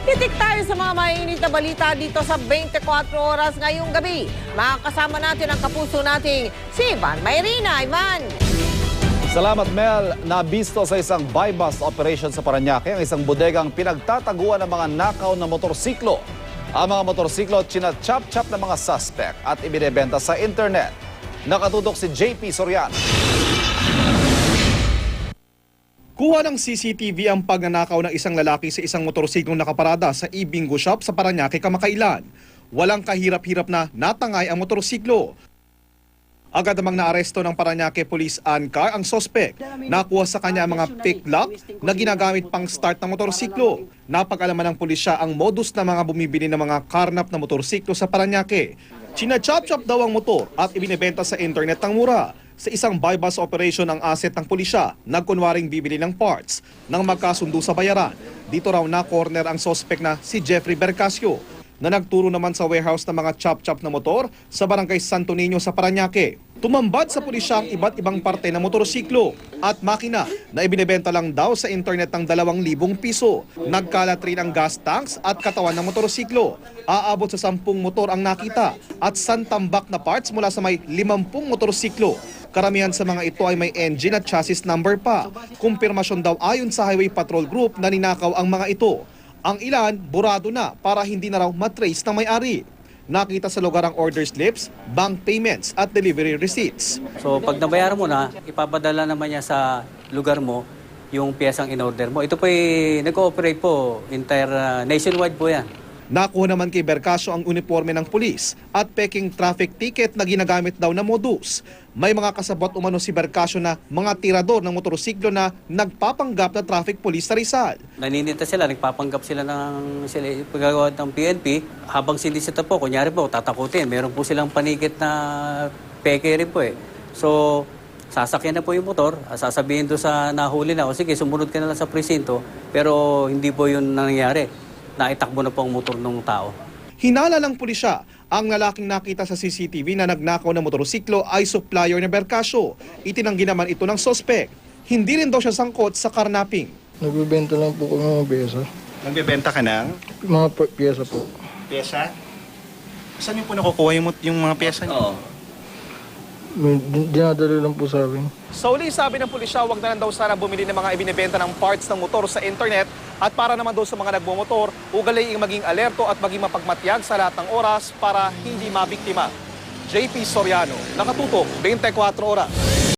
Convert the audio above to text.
Itik tayo sa mga mainit na balita dito sa 24 oras ngayong gabi. Makakasama natin ang kapuso nating si Ivan Mayrina. Ivan! Salamat, Mel. Nabisto sa isang buy-bust operation sa Parañaque ang isang bodegang pinagtataguan ng mga nakaw na motorsiklo. Ang mga motorsiklo china-chop-chop ng mga suspect at ibinebenta sa internet. Nakatutok si JP Soriano. Kuha ng CCTV ang pagnanakaw ng isang lalaki sa isang motorsiklong nakaparada sa e-bingo shop sa Parañaque kamakailan. Walang kahirap-hirap na natangay ang motorsiklo. Agad namang naaresto ng Parañaque Police ANCAR ang sospek. Nakuha sa kanya ang mga pick lock na ginagamit pang start ng motorsiklo. Napag-alaman ng pulisya ang modus ng mga bumibili ng mga karnap na motorsiklo sa Parañaque. China-chop-chop daw ang motor at ibinebenta sa internet ng mura. Sa isang buy-bust operation ang asset ng pulisya, nagkunwaring bibili ng parts nang magkasundo sa bayaran. Dito raw na-corner ang sospek na si Jeffrey Bercasio na nagturo naman sa warehouse ng mga chop-chop na motor sa barangay Santo Niño sa Parañaque. Tumambad sa pulisya ang iba't ibang parte ng motorsiklo at makina na ibinebenta lang daw sa internet ng 2,000 piso. Nagkalat rin ang gas tanks at katawan ng motorsiklo. Aabot sa 10 motor ang nakita at santambak na parts mula sa may 50 motorsiklo. Karamihan sa mga ito ay may engine at chassis number pa. Kumpirmasyon daw ayon sa Highway Patrol Group na ninakaw ang mga ito. Ang ilan, burado na para hindi na raw matrace ng may-ari. Nakita sa lugar ang order slips, bank payments at delivery receipts. So pag nabayaran mo na, ipapadala naman niya sa lugar mo yung piyesang in-order mo. Ito po ay nag-ooperate po, entire nationwide po yan. Nakuha naman kay Bercasio ang uniforme ng pulis at peking traffic ticket na ginagamit daw na modus. May mga kasabot umano si Bercasio na mga tirador ng motorsiklo na nagpapanggap na traffic police sa Rizal. Naninita sila, nagpapanggap sila ng paggagawa ng PNP. Habang sinisita po, kunyari po, tatakutin. Meron po silang panikit na peke rin po eh. So, sasakyan na po yung motor, sasabihin doon sa nahuli na, o sige, sumunod ka na lang sa presinto, pero hindi po yun nangyari. Naitakbo na po ang motor ng tao. Hinala ng pulisya, ang lalaking nakita sa CCTV na nagnakaw ng motorsiklo ay supplier ni Bercasio. Itinanggi naman ito ng sospek. Hindi rin daw siya sangkot sa karnaping. Nagbebenta lang po kami mga pyesa. Nagbebenta ka ng Mga pyesa po. pyesa? Saan niyo po nakukuha yung mga pyesa niyo? Dinadala lang po sa amin. Sa uli, sabi ng pulisya, wag na lang daw sana bumili ng mga ibinebenta ng parts ng motor sa internet at para naman daw sa mga nagmumotor, ugaliing maging alerto at maging mapagmatyag sa lahat ng oras para hindi mabiktima. JP Soriano, nakatutok 24 oras.